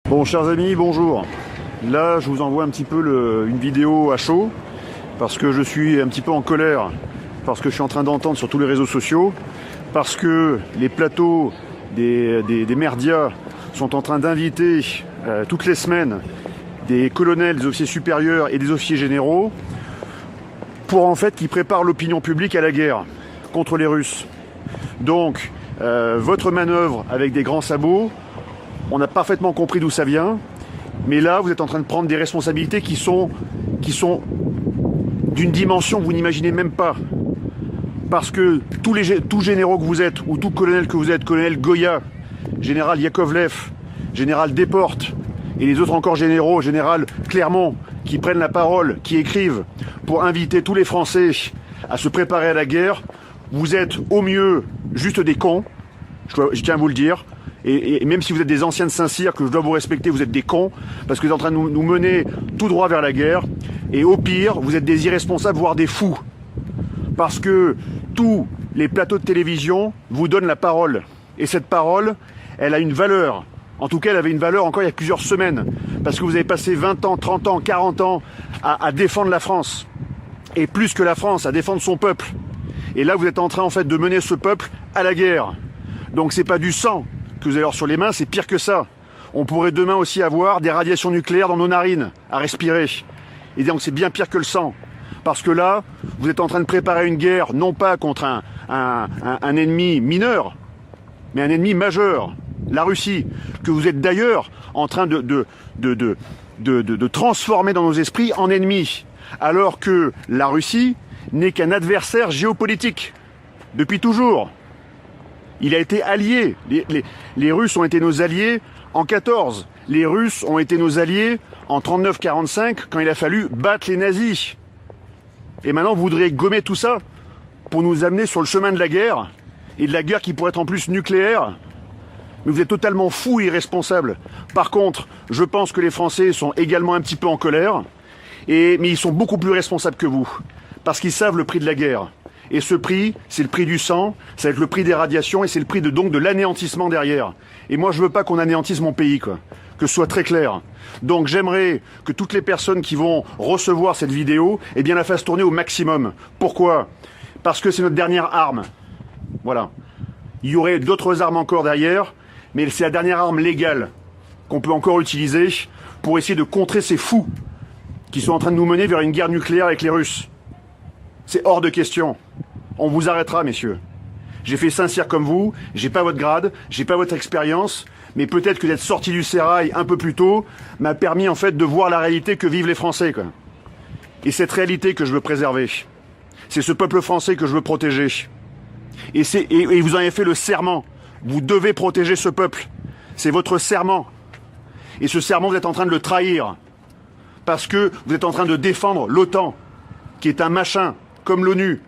Bon, chers amis, bonjour. Là, je vous envoie un petit peu une vidéo à chaud, parce que je suis un petit peu en colère, parce que je suis en train d'entendre sur tous les réseaux sociaux, parce que les plateaux des merdias sont en train d'inviter toutes les semaines des colonels, des officiers supérieurs et des officiers généraux, pour en fait qu'ils préparent l'opinion publique à la guerre contre les Russes. Donc, votre manœuvre avec des grands sabots, on a parfaitement compris d'où ça vient, mais là, vous êtes en train de prendre des responsabilités qui sont d'une dimension que vous n'imaginez même pas. Parce que tous généraux que vous êtes, ou tout colonel que vous êtes, colonel Goya, général Yakovlev, général Desportes, et les autres encore généraux, général Clermont, qui prennent la parole, qui écrivent pour inviter tous les Français à se préparer à la guerre, vous êtes au mieux juste des cons, je tiens à vous le dire. Et même si vous êtes des anciens de Saint-Cyr, que je dois vous respecter, vous êtes des cons, parce que vous êtes en train de nous mener tout droit vers la guerre. Et au pire, vous êtes des irresponsables, voire des fous. Parce que tous les plateaux de télévision vous donnent la parole. Et cette parole, elle a une valeur. En tout cas, elle avait une valeur encore il y a plusieurs semaines. Parce que vous avez passé 20 ans, 30 ans, 40 ans à défendre la France. Et plus que la France, à défendre son peuple. Et là, vous êtes en train, en fait, de mener ce peuple à la guerre. Donc c'est pas du sang que vous allez avoir sur les mains, c'est pire que ça. On pourrait demain aussi avoir des radiations nucléaires dans nos narines à respirer. Et donc c'est bien pire que le sang. Parce que là, vous êtes en train de préparer une guerre, non pas contre un ennemi mineur, mais un ennemi majeur, la Russie, que vous êtes d'ailleurs en train de transformer dans nos esprits en ennemi. Alors que la Russie n'est qu'un adversaire géopolitique, depuis toujours. Il a été allié. Les Russes ont été nos alliés en 14. Les Russes ont été nos alliés en 39-45 quand il a fallu battre les nazis. Et maintenant, vous voudriez gommer tout ça pour nous amener sur le chemin de la guerre, et de la guerre qui pourrait être en plus nucléaire. Mais vous êtes totalement fous et irresponsables. Par contre, je pense que les Français sont également un petit peu en colère, mais ils sont beaucoup plus responsables que vous, parce qu'ils savent le prix de la guerre. Et ce prix, c'est le prix du sang, ça va être le prix des radiations et c'est le prix donc de l'anéantissement derrière. Et moi, je veux pas qu'on anéantisse mon pays, quoi. Que ce soit très clair. Donc j'aimerais que toutes les personnes qui vont recevoir cette vidéo, eh bien la fassent tourner au maximum. Pourquoi ? Parce que c'est notre dernière arme. Voilà. Il y aurait d'autres armes encore derrière, mais c'est la dernière arme légale qu'on peut encore utiliser pour essayer de contrer ces fous qui sont en train de nous mener vers une guerre nucléaire avec les Russes. C'est hors de question. On vous arrêtera, messieurs. J'ai fait Saint-Cyr comme vous, j'ai pas votre grade, j'ai pas votre expérience, mais peut-être que d'être sorti du sérail un peu plus tôt m'a permis en fait de voir la réalité que vivent les Français, quoi. Et cette réalité que je veux préserver. C'est ce peuple français que je veux protéger. Et vous en avez fait le serment. Vous devez protéger ce peuple. C'est votre serment. Et ce serment, vous êtes en train de le trahir. Parce que vous êtes en train de défendre l'OTAN, qui est un machin, comme l'ONU.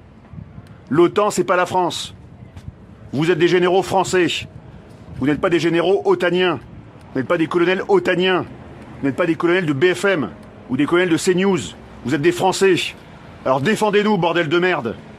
L'OTAN, c'est pas la France. Vous êtes des généraux français. Vous n'êtes pas des généraux otaniens. Vous n'êtes pas des colonels otaniens. Vous n'êtes pas des colonels de BFM ou des colonels de CNews. Vous êtes des Français. Alors défendez-nous, bordel de merde.